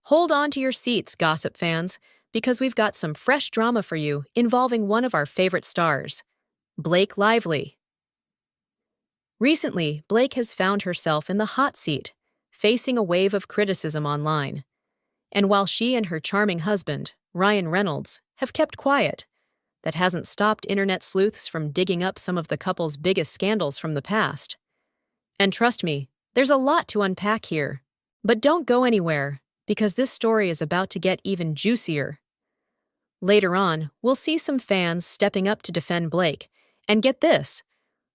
Hold on to your seats, gossip fans, because we've got some fresh drama for you involving one of our favorite stars, Blake Lively. Recently, Blake has found herself in the hot seat, facing a wave of criticism online. And while she and her charming husband, Ryan Reynolds, have kept quiet, that hasn't stopped internet sleuths from digging up some of the couple's biggest scandals from the past. And trust me, there's a lot to unpack here. But don't go anywhere, because this story is about to get even juicier. Later on, we'll see some fans stepping up to defend Blake, and get this,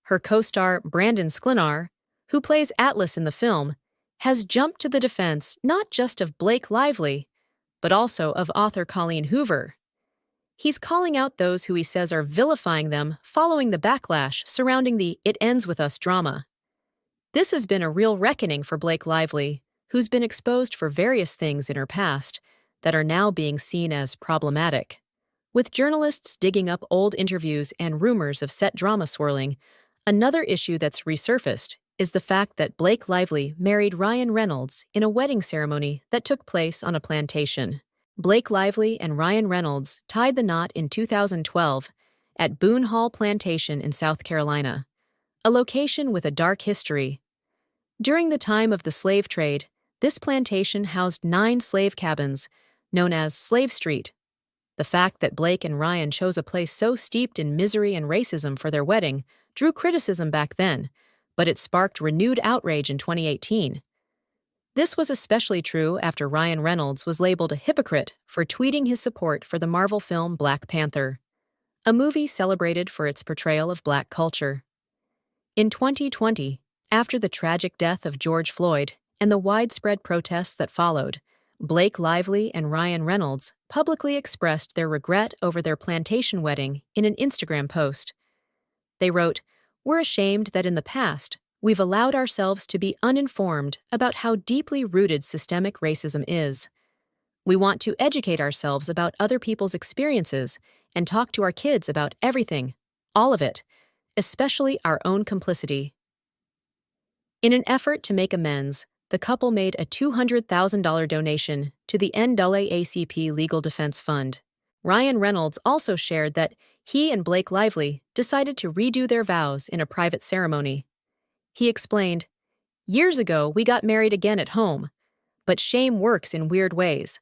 her co-star Brandon Sklenar, who plays Atlas in the film, has jumped to the defense not just of Blake Lively, but also of author Colleen Hoover. He's calling out those who he says are vilifying them following the backlash surrounding the "It Ends With Us" drama. This has been a real reckoning for Blake Lively, who's been exposed for various things in her past that are now being seen as problematic. With journalists digging up old interviews and rumors of set drama swirling, another issue that's resurfaced is the fact that Blake Lively married Ryan Reynolds in a wedding ceremony that took place on a plantation. Blake Lively and Ryan Reynolds tied the knot in 2012 at Boone Hall Plantation in South Carolina, a location with a dark history. During the time of the slave trade, this plantation housed 9 slave cabins, known as Slave Street. The fact that Blake and Ryan chose a place so steeped in misery and racism for their wedding drew criticism back then, but it sparked renewed outrage in 2018. This was especially true after Ryan Reynolds was labeled a hypocrite for tweeting his support for the Marvel film Black Panther, a movie celebrated for its portrayal of Black culture. In 2020, after the tragic death of George Floyd and the widespread protests that followed, Blake Lively and Ryan Reynolds publicly expressed their regret over their plantation wedding in an Instagram post. They wrote, "We're ashamed that in the past, we've allowed ourselves to be uninformed about how deeply rooted systemic racism is. We want to educate ourselves about other people's experiences and talk to our kids about everything, all of it, especially our own complicity." In an effort to make amends, the couple made a $200,000 donation to the NAACP Legal Defense Fund. Ryan Reynolds also shared that he and Blake Lively decided to redo their vows in a private ceremony. He explained, "Years ago, we got married again at home, but shame works in weird ways.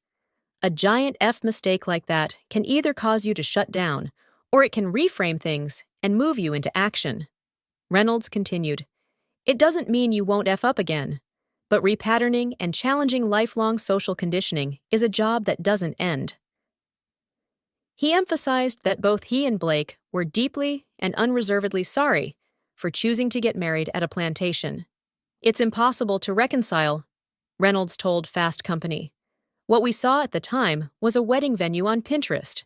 A giant F mistake like that can either cause you to shut down, or it can reframe things and move you into action." Reynolds continued, "It doesn't mean you won't F up again, but repatterning and challenging lifelong social conditioning is a job that doesn't end." He emphasized that both he and Blake were deeply and unreservedly sorry for choosing to get married at a plantation. "It's impossible to reconcile," Reynolds told Fast Company. "What we saw at the time was a wedding venue on Pinterest.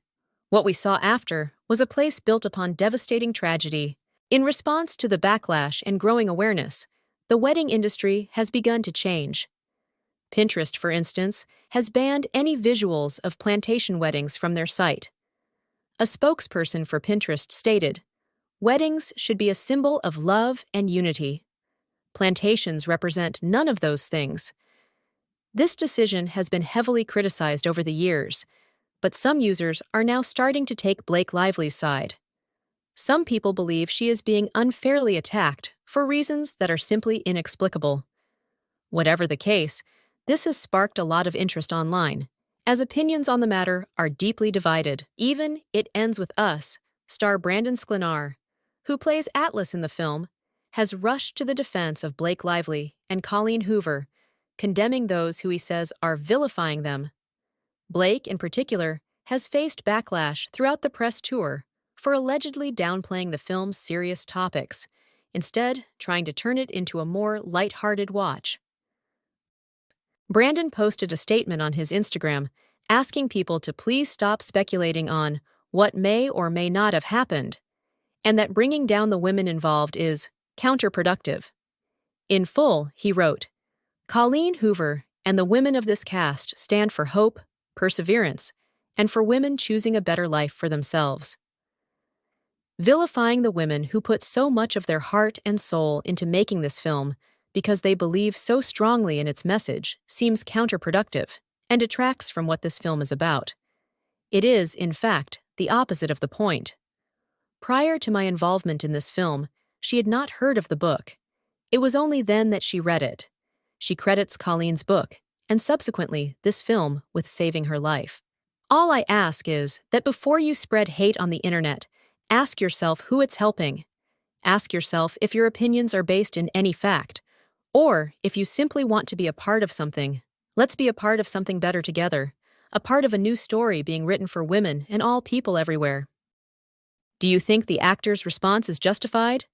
What we saw after was a place built upon devastating tragedy. In response to the backlash and growing awareness, the wedding industry has begun to change. Pinterest, for instance, has banned any visuals of plantation weddings from their site." A spokesperson for Pinterest stated, "Weddings should be a symbol of love and unity. Plantations represent none of those things." This decision has been heavily criticized over the years, but some users are now starting to take Blake Lively's side. Some people believe she is being unfairly attacked for reasons that are simply inexplicable. Whatever the case, this has sparked a lot of interest online, as opinions on the matter are deeply divided. Even "It Ends With Us" star Brandon Sklenar, who plays Atlas in the film, has rushed to the defense of Blake Lively and Colleen Hoover, condemning those who he says are vilifying them. Blake, in particular, has faced backlash throughout the press tour for allegedly downplaying the film's serious topics, instead trying to turn it into a more lighthearted watch. Brandon posted a statement on his Instagram asking people to please stop speculating on what may or may not have happened, and that bringing down the women involved is counterproductive. In full, he wrote, "Colleen Hoover and the women of this cast stand for hope, perseverance, and for women choosing a better life for themselves." Vilifying the women who put so much of their heart and soul into making this film because they believe so strongly in its message seems counterproductive. and detracts from what this film is about. It is, in fact, the opposite of the point. Prior to my involvement in this film, she had not heard of the book. It was only then that she read it. She credits Colleen's book, and subsequently this film, with saving her life. All I ask is that before you spread hate on the internet, ask yourself who it's helping. Ask yourself if your opinions are based in any fact, or if you simply want to be a part of something. Let's be a part of something better together, a part of a new story being written for women and all people everywhere. Do you think the actor's response is justified?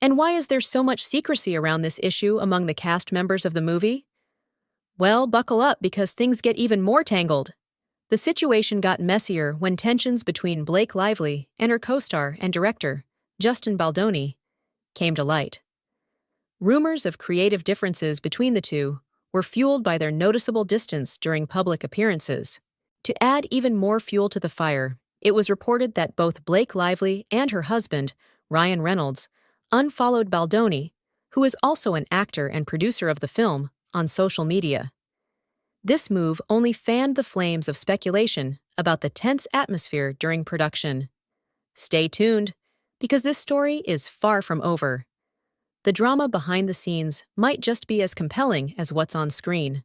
And why is there so much secrecy around this issue among the cast members of the movie? Well, buckle up because things get even more tangled. The situation got messier when tensions between Blake Lively and her co-star and director, Justin Baldoni, came to light. Rumors of creative differences between the two were fueled by their noticeable distance during public appearances. To add even more fuel to the fire, it was reported that both Blake Lively and her husband, Ryan Reynolds, unfollowed Baldoni, who is also an actor and producer of the film, on social media. This move only fanned the flames of speculation about the tense atmosphere during production. Stay tuned, because this story is far from over. The drama behind the scenes might just be as compelling as what's on screen.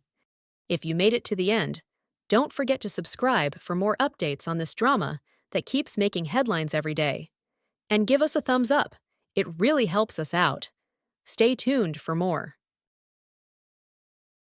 If you made it to the end, don't forget to subscribe for more updates on this drama that keeps making headlines every day. And give us a thumbs up. It really helps us out. Stay tuned for more.